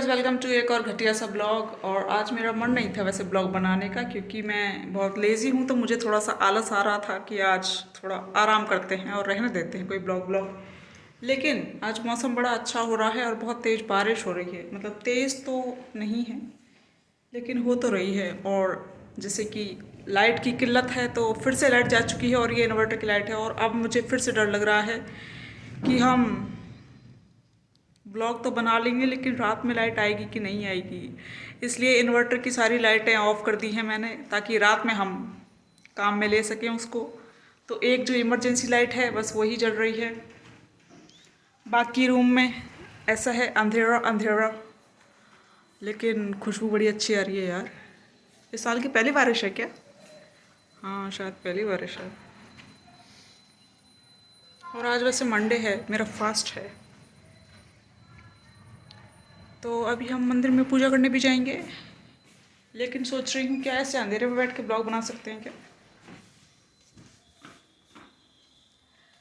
Guys, welcome to एक और घटिया सा ब्लॉग। और आज मेरा मन नहीं था वैसे ब्लॉग बनाने का, क्योंकि मैं बहुत लेज़ी हूँ। तो मुझे थोड़ा सा आलस आ रहा था कि आज थोड़ा आराम करते हैं और रहने देते हैं कोई ब्लॉग। लेकिन आज मौसम बड़ा अच्छा हो रहा है और बहुत तेज़ बारिश हो रही है। मतलब तेज़ तो नहीं है लेकिन हो तो रही है। और जैसे कि लाइट की किल्लत है तो फिर से लाइट जा चुकी है और ये इन्वर्टर की लाइट है। और अब मुझे फिर से डर लग रहा है कि हम ब्लॉग तो बना लेंगे लेकिन रात में लाइट आएगी कि नहीं आएगी। इसलिए इन्वर्टर की सारी लाइटें ऑफ कर दी हैं मैंने, ताकि रात में हम काम में ले सकें उसको। तो एक जो इमरजेंसी लाइट है बस वही जल रही है। बाकी रूम में ऐसा है अंधेरा अंधेरा, लेकिन खुशबू बड़ी अच्छी आ रही है यार। इस साल की पहली बारिश है क्या? हाँ, शायद पहली बारिश है। और आज वैसे मंडे है, मेरा फास्ट है। तो अभी हम मंदिर में पूजा करने भी जाएंगे, लेकिन सोच रही हूँ क्या ऐसे अंधेरे में बैठ के ब्लॉग बना सकते हैं क्या?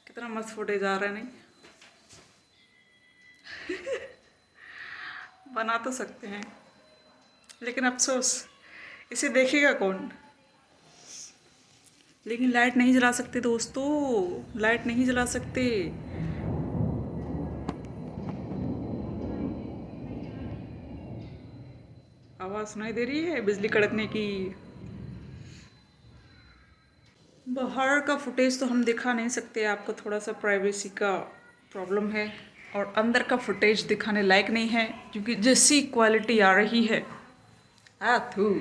कितना मस्त फुटेज आ रहा है नहीं? बना तो सकते हैं लेकिन अफसोस इसे देखेगा कौन। लेकिन लाइट नहीं जला सकते दोस्तों, लाइट नहीं जला सकते। आवाज़ सुनाई दे रही है बिजली कड़कने की। बाहर का फुटेज तो हम दिखा नहीं सकते, आपको थोड़ा सा प्राइवेसी का प्रॉब्लम है। और अंदर का फुटेज दिखाने लायक नहीं है, क्योंकि जैसी क्वालिटी आ रही है थू।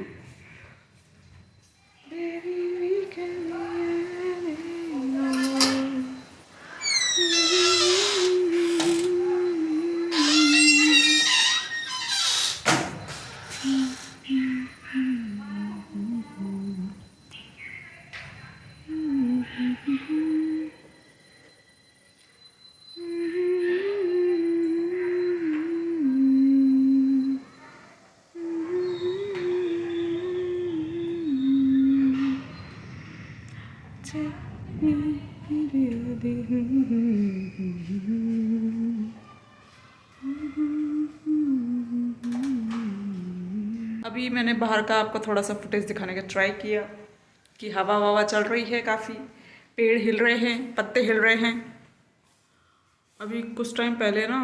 अभी मैंने बाहर का आपको थोड़ा सा फुटेज दिखाने का ट्राई किया कि हवा ववा चल रही है काफ़ी, पेड़ हिल रहे हैं, पत्ते हिल रहे हैं। अभी कुछ टाइम पहले ना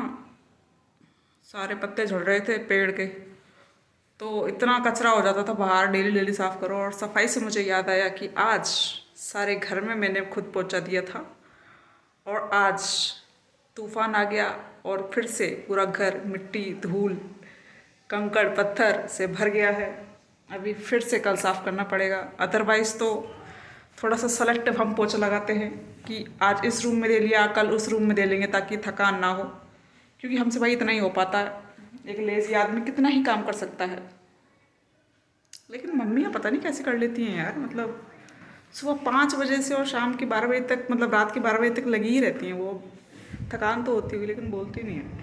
सारे पत्ते झड़ रहे थे पेड़ के, तो इतना कचरा हो जाता था बाहर, डेली डेली साफ़ करो। और सफाई से मुझे याद आया कि आज सारे घर में मैंने खुद पोंछा दिया था, और आज तूफान आ गया और फिर से पूरा घर मिट्टी धूल कंकड़ पत्थर से भर गया है। अभी फिर से कल साफ़ करना पड़ेगा। अदरवाइज़ तो थोड़ा सा सेलेक्टिव हम पोछा लगाते हैं कि आज इस रूम में दे लिया, कल उस रूम में दे लेंगे, ताकि थकान ना हो। क्योंकि हमसे भाई इतना ही हो पाता है, एक लेज़ी आदमी कितना ही काम कर सकता है। लेकिन मम्मियाँ पता नहीं कैसे कर लेती हैं यार। मतलब सुबह 5 बजे से और शाम के 12 बजे तक, मतलब रात के 12 बजे तक लगी ही रहती हैं वो। थकान तो होती हुई लेकिन बोलती नहीं है।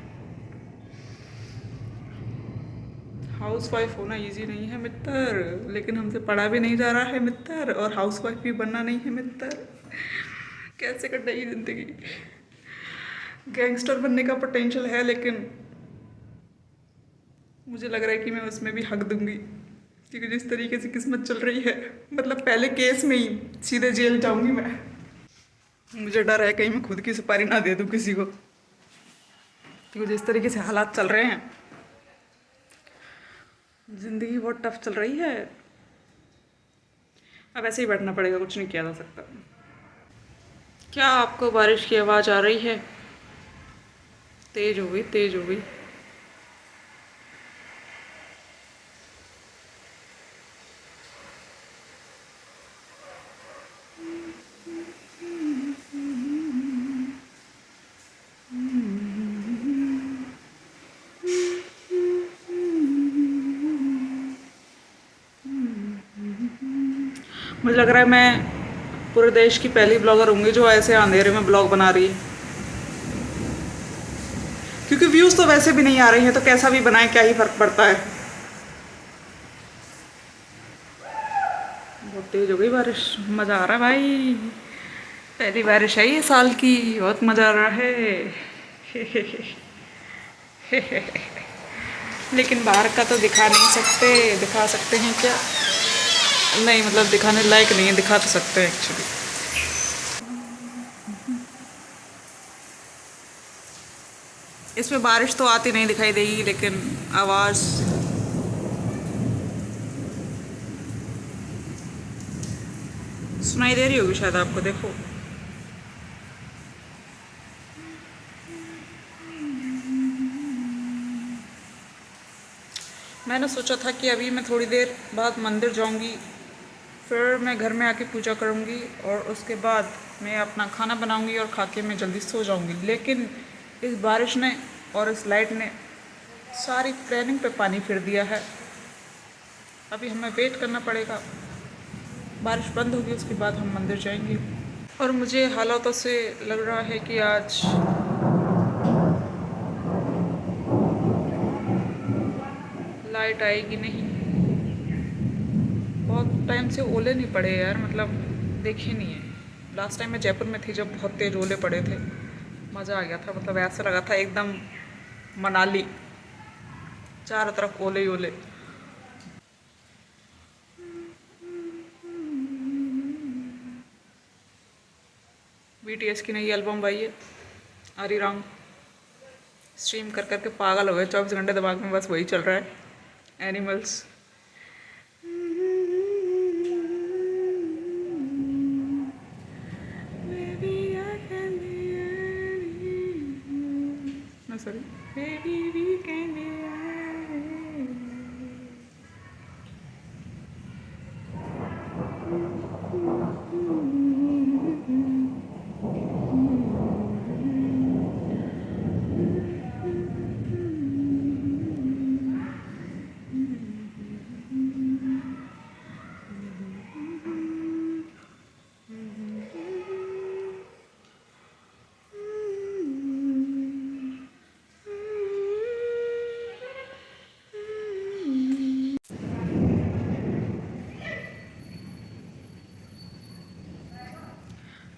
हाउस वाइफ होना इजी नहीं है मित्र, लेकिन हमसे पढ़ा भी नहीं जा रहा है मित्र, और हाउस वाइफ भी बनना नहीं है मित्र। कैसे कटेगी ज़िंदगी? गैंगस्टर बनने का पोटेंशियल है, लेकिन मुझे लग रहा है कि मैं उसमें भी हक दूंगी, क्योंकि जिस तरीके से किस्मत चल रही है, मतलब पहले केस में ही सीधे जेल जाऊंगी मैं। मुझे डर है कहीं मैं खुद की सुपारी ना दे दूँ किसी को, क्योंकि जिस तरीके से हालात चल रहे हैं, ज़िंदगी बहुत टफ चल रही है। अब ऐसे ही बैठना पड़ेगा, कुछ नहीं किया जा सकता। क्या आपको बारिश की आवाज़ आ रही है? तेज हो गई, तेज हो गई। मुझे लग रहा है मैं पूरे देश की पहली ब्लॉगर होंगी जो ऐसे अंधेरे में ब्लॉग बना रही है, क्योंकि व्यूज़ तो वैसे भी नहीं आ रहे हैं, तो कैसा भी बनाए क्या ही फ़र्क पड़ता है। बहुत तेज हो गई बारिश, मज़ा आ रहा है भाई। पहली बारिश है ये साल की, बहुत मज़ा आ रहा है। लेकिन बाहर का तो दिखा नहीं सकते। दिखा सकते हैं क्या? नहीं, मतलब दिखाने लायक नहीं है। दिखा तो सकते हैं एक्चुअली। इसमें बारिश तो आती नहीं दिखाई देगी, लेकिन आवाज़ सुनाई दे रही होगी शायद आपको। देखो, मैंने सोचा था कि अभी मैं थोड़ी देर बाद मंदिर जाऊंगी, फिर मैं घर में आके पूजा करूंगी और उसके बाद मैं अपना खाना बनाऊंगी और खा के मैं जल्दी सो जाऊंगी। लेकिन इस बारिश ने और इस लाइट ने सारी प्लानिंग पे पानी फिर दिया है। अभी हमें वेट करना पड़ेगा, बारिश बंद होगी उसके बाद हम मंदिर जाएंगे। और मुझे हालातों से लग रहा है कि आज लाइट आएगी नहीं। बहुत टाइम से ओले नहीं पड़े यार, मतलब देखे नहीं है। लास्ट टाइम मैं जयपुर में थी जब बहुत तेज ओले पड़े थे, मज़ा आ गया था। मतलब ऐसा लगा था एकदम मनाली, चारों तरफ ओले ही ओले। BTS की नई एल्बम आई है, हरी रंग। स्ट्रीम कर करके पागल हो गए, 24 घंटे दिमाग में बस वही चल रहा है, animals. Sorry, baby we can be.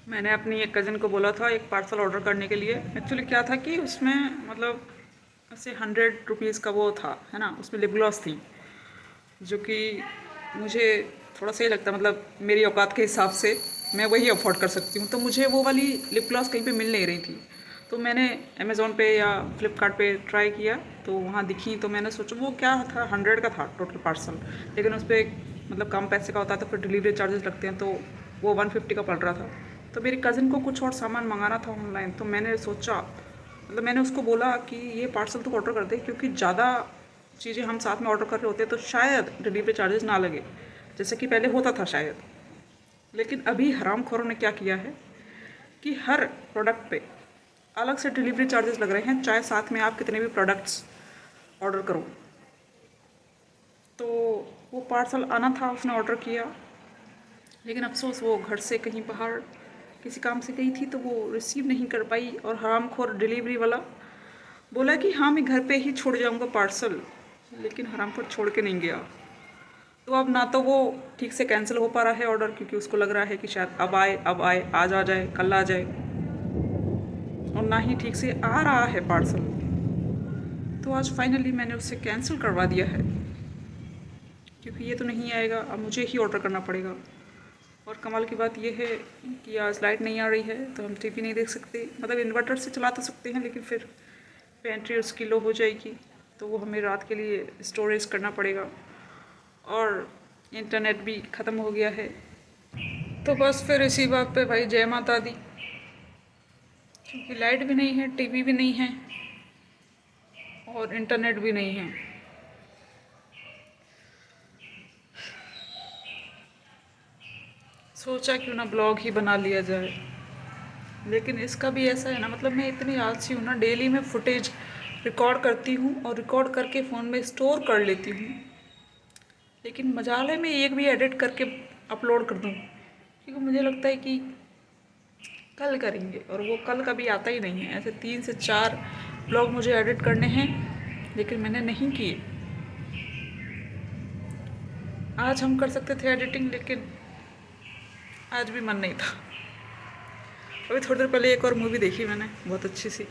मैंने अपनी एक कज़न को बोला था एक पार्सल ऑर्डर करने के लिए। एक्चुअली क्या था कि उसमें मतलब ऐसे 100 रुपीज़ का वो था, है ना, उसमें लिप ग्लॉस थी, जो कि मुझे थोड़ा सही लगता, मतलब मेरी औकात के हिसाब से मैं वही अफोर्ड कर सकती हूँ। तो मुझे वो वाली लिप ग्लॉस कहीं पे मिल नहीं रही थी, तो मैंने अमेज़ोन पे या फ्लिपकार्ट पे ट्राई किया, तो वहाँ दिखी। तो मैंने सोचा वो क्या था, 100 का था टोटल पार्सल, लेकिन उस पर मतलब कम पैसे का होता है तो फिर डिलीवरी चार्जेस लगते हैं, तो वो 150 का पड़ रहा था। तो मेरी कज़न को कुछ और सामान मंगाना था ऑनलाइन, तो मैंने सोचा, मतलब मैंने उसको बोला कि ये पार्सल तो ऑर्डर कर दे, क्योंकि ज़्यादा चीज़ें हम साथ में ऑर्डर कर रहे होते हैं तो शायद डिलीवरी चार्जेस ना लगे, जैसे कि पहले होता था शायद। लेकिन अभी हरामखोरों ने क्या किया है कि हर प्रोडक्ट पे अलग से डिलीवरी चार्जेस लग रहे हैं, चाहे साथ में आप कितने भी प्रोडक्ट्स ऑर्डर करो। तो वो पार्सल आना था, उसने ऑर्डर किया, लेकिन अफसोस वो घर से कहीं बाहर किसी काम से गई थी तो वो रिसीव नहीं कर पाई। और हरामखोर डिलीवरी वाला बोला कि हाँ मैं घर पे ही छोड़ जाऊंगा पार्सल, लेकिन हरामखोर छोड़ के नहीं गया। तो अब ना तो वो ठीक से कैंसिल हो पा रहा है ऑर्डर, क्योंकि उसको लग रहा है कि शायद अब आए, आज आ जाए, कल आ जाए, और ना ही ठीक से आ रहा है पार्सल। तो आज फाइनली मैंने उससे कैंसिल करवा दिया है, क्योंकि ये तो नहीं आएगा, अब मुझे ही ऑर्डर करना पड़ेगा। और कमाल की बात यह है कि आज लाइट नहीं आ रही है, तो हम टीवी नहीं देख सकते। मतलब इन्वर्टर से चला तो सकते हैं, लेकिन फिर बैटरी उसकी लो हो जाएगी, तो वो हमें रात के लिए स्टोरेज करना पड़ेगा। और इंटरनेट भी ख़त्म हो गया है, तो बस फिर इसी बात पे भाई जय माता दी, क्योंकि लाइट भी नहीं है, टीवी भी नहीं है और इंटरनेट भी नहीं है। सोचा क्यों ना ब्लॉग ही बना लिया जाए, लेकिन इसका भी ऐसा है ना, मतलब मैं इतनी आलसी हूँ ना, डेली मैं फुटेज रिकॉर्ड करती हूँ और रिकॉर्ड करके फ़ोन में स्टोर कर लेती हूँ, लेकिन मजाले में एक भी एडिट करके अपलोड कर दूँ, क्योंकि मुझे लगता है कि कल करेंगे, और वो कल कभी आता ही नहीं है। ऐसे 3 से 4 ब्लॉग मुझे एडिट करने हैं, लेकिन मैंने नहीं किए। आज हम कर सकते थे एडिटिंग, लेकिन आज भी मन नहीं था। अभी थोड़ी देर पहले एक और मूवी देखी मैंने, बहुत अच्छी सी।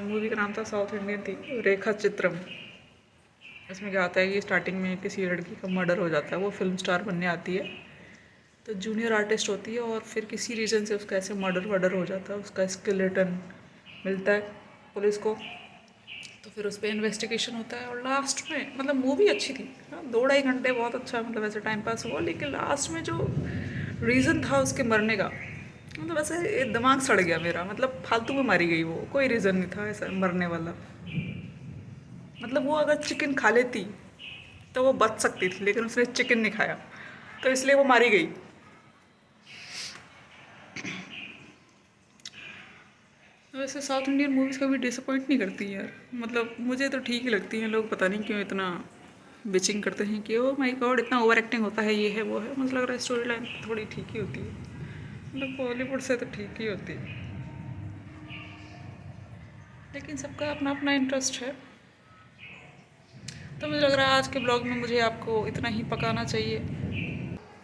मूवी का नाम था, साउथ इंडियन थी, रेखा चित्रम। इसमें क्या होता है कि स्टार्टिंग में किसी लड़की का मर्डर हो जाता है, वो फिल्म स्टार बनने आती है, तो जूनियर आर्टिस्ट होती है और फिर किसी रीज़न से उसका ऐसे मर्डर हो जाता है, उसका स्केलेटन मिलता है पुलिस को। तो फिर उस पर इन्वेस्टिगेशन होता है और लास्ट में मतलब मूवी अच्छी थी हाँ, 2-2.5 घंटे बहुत अच्छा मतलब ऐसे टाइम पास हुआ, लेकिन लास्ट में जो रीज़न था उसके मरने का मतलब ऐसे दिमाग सड़ गया मेरा, मतलब फालतू में मारी गई, वो कोई रीज़न नहीं था ऐसा मरने वाला। मतलब वो अगर चिकन खा लेती तो वो बच सकती थी, लेकिन उसने चिकन नहीं खाया तो इसलिए वो मारी गई। वैसे साउथ इंडियन मूवीज़ कभी डिसअपॉइंट नहीं करती यार, मतलब मुझे तो ठीक ही लगती हैं। लोग पता नहीं क्यों इतना बिचिंग करते हैं कि ओ माय गॉड इतना ओवर एक्टिंग होता है, ये है वो है। मुझे लग रहा है स्टोरी लाइन थोड़ी ठीक ही होती है, मतलब बॉलीवुड से तो ठीक ही होती है, लेकिन सबका अपना अपना इंटरेस्ट है। तो मुझे लग रहा है आज के ब्लॉग में मुझे आपको इतना ही पकाना चाहिए।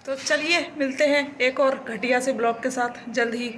तो चलिए मिलते हैं एक और घटिया से ब्लॉग के साथ जल्द ही।